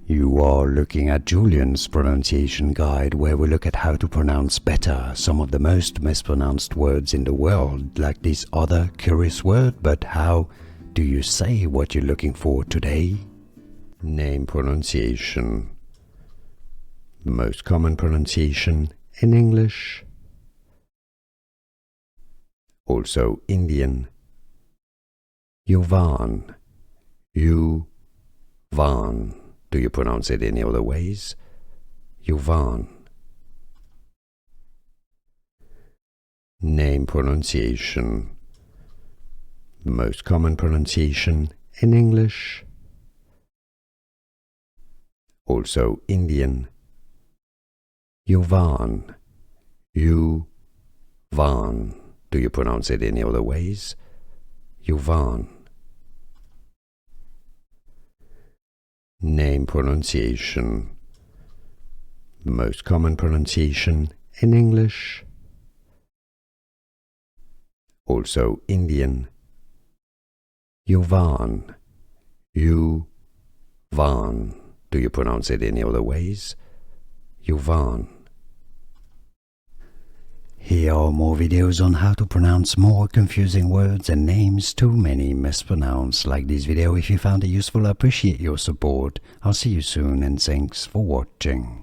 You are looking at Julian's pronunciation guide, where we look at how to pronounce better some of the most mispronounced words in the world, like this other curious word. But how do you say what you're looking for today? Name pronunciation. The most common pronunciation in English. Also Indian. Yuvaan. Yuvaan. Do you pronounce it any other ways? Yuvaan. Name pronunciation. The most common pronunciation in English. Also Indian. Yuvaan. Yuvaan. Do you pronounce it any other ways? Yuvaan. Name pronunciation. The most common pronunciation in English. Also Indian. Yuvaan. Yuvaan. Do you pronounce it any other ways? Yuvaan. Here are more videos on how to pronounce more confusing words and names too many mispronounced. Like this video if you found it useful. I appreciate your support. I'll see you soon and thanks for watching.